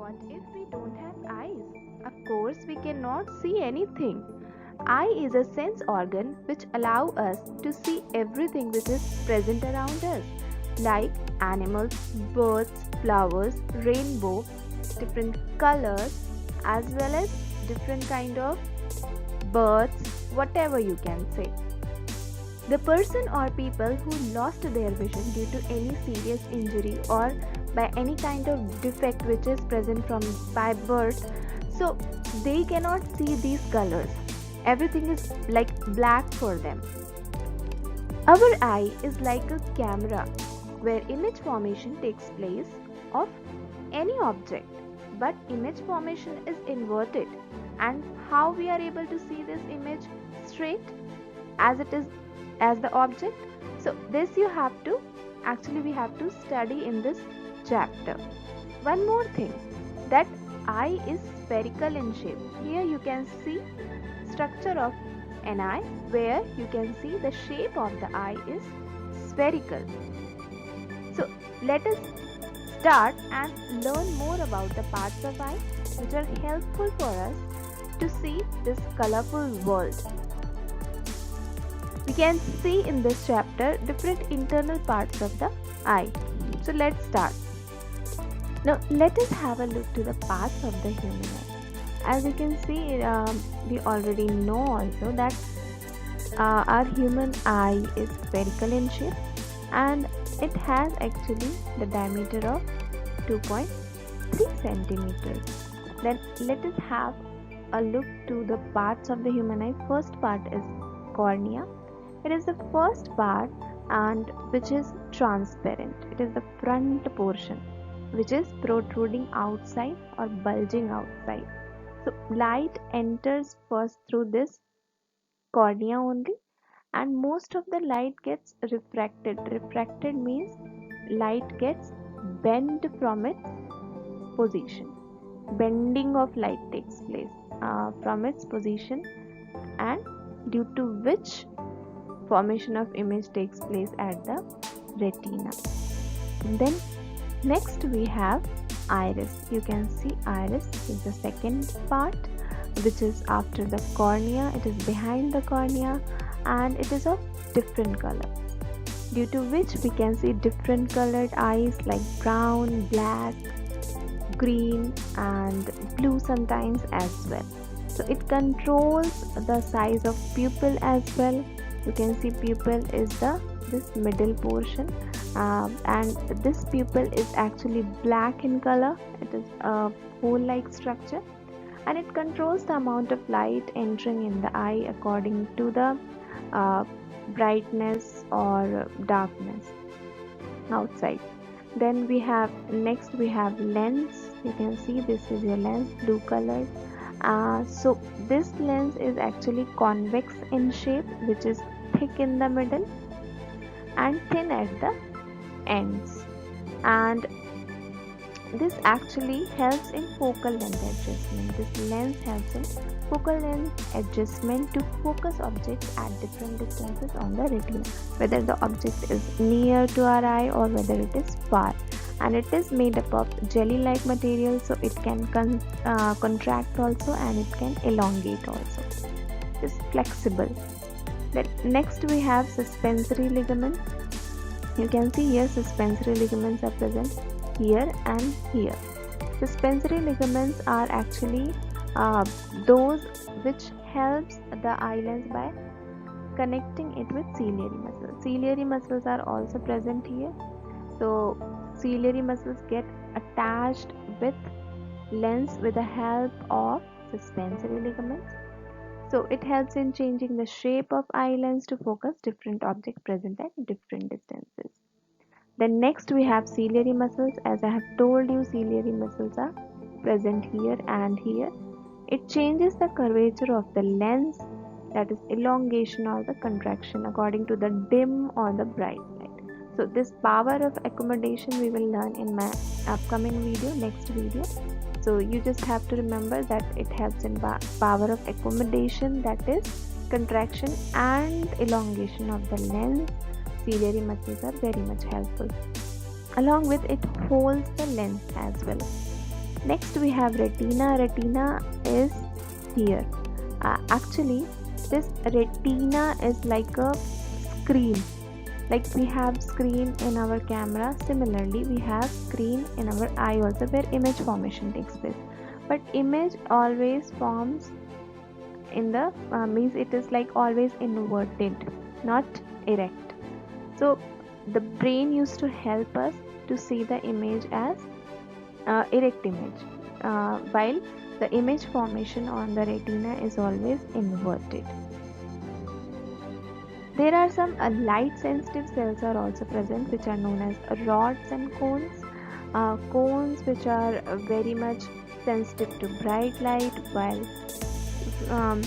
What if we don't have eyes? Of course, we cannot see anything. Eye is a sense organ which allow us to see everything which is present around us, like animals, birds, flowers, rainbow, different colors, as well as different kind of birds, whatever you can say. The person or people who lost their vision due to any serious injury or by any kind of defect which is present from by birth, so they cannot see these colors. Everything is like black for them. Our eye is like a camera where image formation takes place of any object, but image formation is inverted. And how we are able to see this image straight as it is as the object? So this you have to we have to study in this chapter. One more thing, that eye is spherical in shape. Here you can see structure of an eye where you can see the shape of the eye is spherical. So let us start and learn more about the parts of eye which are helpful for us to see this colorful world. We can see in this chapter different internal parts of the eye. So let's start. Now let us have a look to the parts of the human eye. As you can see, we already know also that our human eye is spherical in shape and it has actually the diameter of 2.3 centimeters. Then let us have a look to the parts of the human eye. First part is cornea. It is the first part and which is transparent. It is the front portion which is protruding outside or bulging outside. So light enters first through this cornea only, and most of the light gets refracted. Refracted means light gets bent from its position. Bending of light takes place from its position, and due to which formation of image takes place at the retina. And then next we have iris. You can see iris is the second part which is after the cornea. It is behind the cornea and it is of different color, due to which we can see different colored eyes like brown, black, green and blue sometimes as well. So it controls the size of pupil as well. You can see pupil is this middle portion, and this pupil is actually black in color. It is a hole like structure and it controls the amount of light entering in the eye according to the brightness or darkness outside. Then we have lens. You can see this is your lens, blue colored. So this lens is actually convex in shape, which is thick in the middle and thin at the ends, and this actually helps in focal length adjustment. This lens helps in focal length adjustment to focus objects at different distances on the retina, whether the object is near to our eye or whether it is far. And it is made up of jelly like material, so it can contract also and it can elongate also. It is flexible. Then next we have suspensory ligaments. You can see here suspensory ligaments are present here and here. Suspensory ligaments are actually those which helps the eye lens by connecting it with ciliary muscles. Ciliary muscles are also present here. So ciliary muscles get attached with lens with the help of suspensory ligaments. So it helps in changing the shape of eye lens to focus different objects present at different distances. Then next we have ciliary muscles. As I have told you, ciliary muscles are present here and here. It changes the curvature of the lens, that is elongation or the contraction according to the dim or the bright light. So this power of accommodation we will learn in my upcoming video, next video. So you just have to remember that it helps in power of accommodation, that is contraction and elongation of the lens. Ciliary muscles are very much helpful. Along with it holds the lens as well. Next we have retina. Retina is here. Actually, this retina is like a screen. Like we have screen in our camera, similarly we have screen in our eye also, where image formation takes place. But image always forms in the means it is like always inverted, not erect. So the brain used to help us to see the image as erect image, while the image formation on the retina is always inverted. There are some light sensitive cells are also present, which are known as rods and cones. Cones which are very much sensitive to bright light, while um,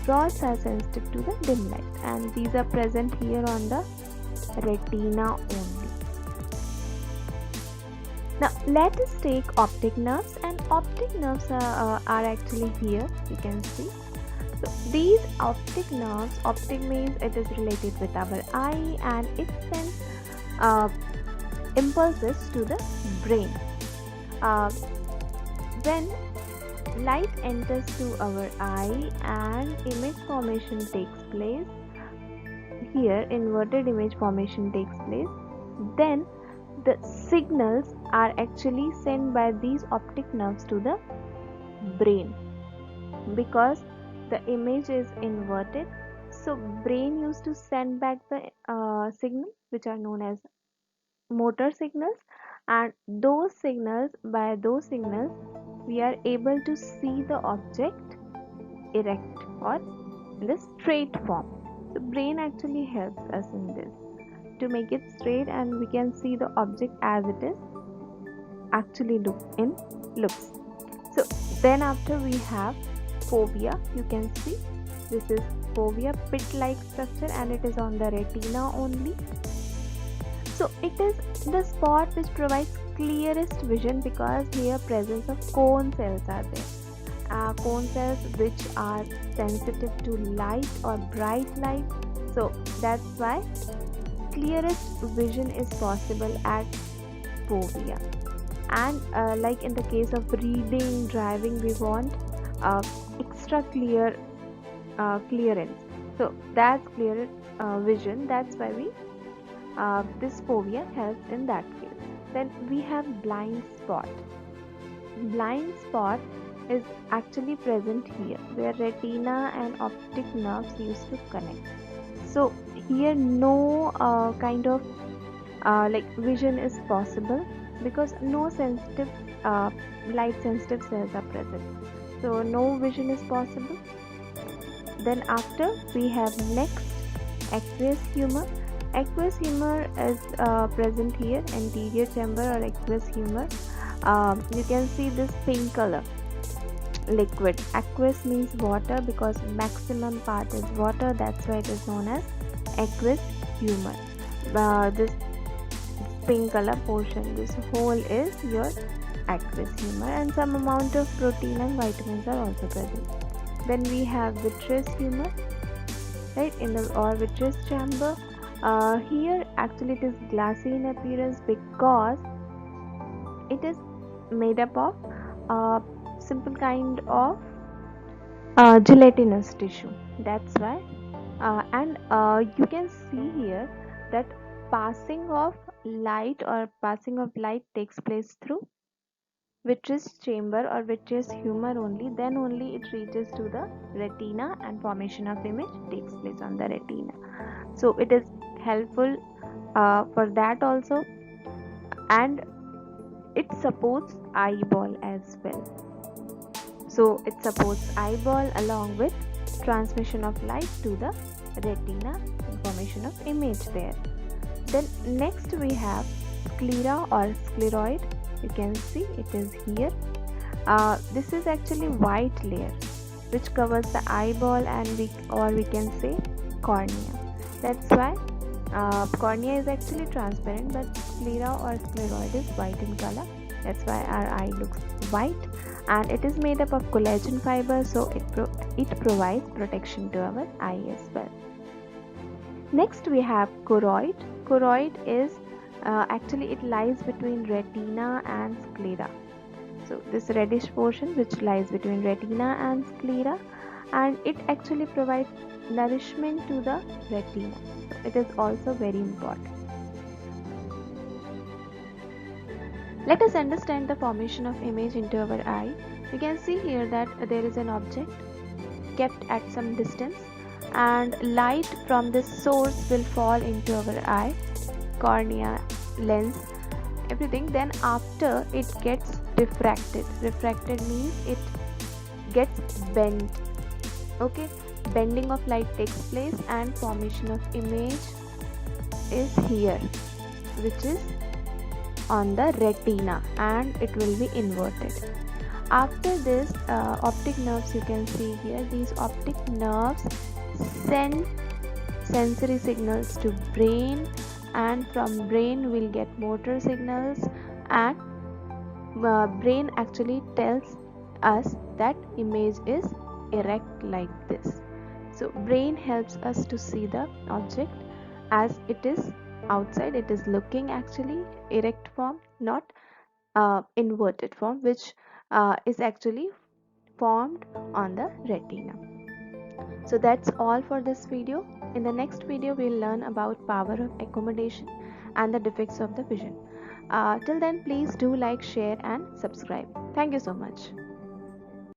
rods are sensitive to the dim light, and these are present here on the retina only. Now let us take optic nerves, and optic nerves are actually here, you can see. So these optic nerves, optic means it is related with our eye, and it sends impulses to the brain. When light enters to our eye and image formation takes place, here inverted image formation takes place, then the signals are actually sent by these optic nerves to the brain. Because the image is inverted, so brain used to send back the signals which are known as motor signals, and by those signals we are able to see the object erect or in the straight form. So brain actually helps us in this to make it straight, and we can see the object as it is actually looks. So then after we have fovea. You can see this is fovea, pit-like structure, and it is on the retina only. So it is the spot which provides clearest vision, because here presence of cone cells are there. Cone cells which are sensitive to light or bright light. So that's why clearest vision is possible at fovea. And like in the case of reading, driving, we want extra clearance. So that's clear vision. That's why we this fovea helps in that case. Then we have blind spot. Blind spot is actually present here, where retina and optic nerves used to connect. So here no kind of like vision is possible, because no sensitive light sensitive cells are present, so no vision is possible. Then after we have next aqueous humor. Aqueous humor is present here, anterior chamber or aqueous humor. You can see this pink color liquid. Aqueous means water, because maximum part is water, that's why it is known as aqueous humor. This pink color portion, this whole is your aqueous humor, and some amount of protein and vitamins are also present. Then we have vitreous humor, right, in the or vitreous chamber. Here actually it is glassy in appearance, because it is made up of simple kind of gelatinous tissue, that's why. And you can see here that passing of light takes place through vitreous chamber or vitreous humor only, then only it reaches to the retina and formation of image takes place on the retina. So it is helpful for that also, and it supports eyeball as well. So it supports eyeball along with transmission of light to the retina and formation of image there. Then next we have sclera or scleroid. You can see it is here. This is actually white layer which covers the eyeball, and we can say cornea. That's why cornea is actually transparent, but sclera or scleroid is white in color. That's why our eye looks white, and it is made up of collagen fiber, so it provides protection to our eye as well. Next we have choroid. Choroid is actually it lies between retina and sclera. So this reddish portion which lies between retina and sclera, and it actually provides nourishment to the retina. So it is also very important. Let us understand the formation of image into our eye. You can see here that there is an object kept at some distance, and light from this source will fall into our eye, cornea, lens, everything. Then after it gets refracted means it gets bent. Okay, bending of light takes place and formation of image is here, which is on the retina, and it will be inverted. After this, optic nerves, you can see here, these optic nerves send sensory signals to brain, and from brain we'll get motor signals, and brain actually tells us that image is erect like this. So brain helps us to see the object as it is outside. It is looking actually erect form, not inverted form, which is actually formed on the retina. So that's all for this video. In the next video, we'll learn about power of accommodation and the defects of the vision. Till then, please do like, share, and subscribe. Thank you so much.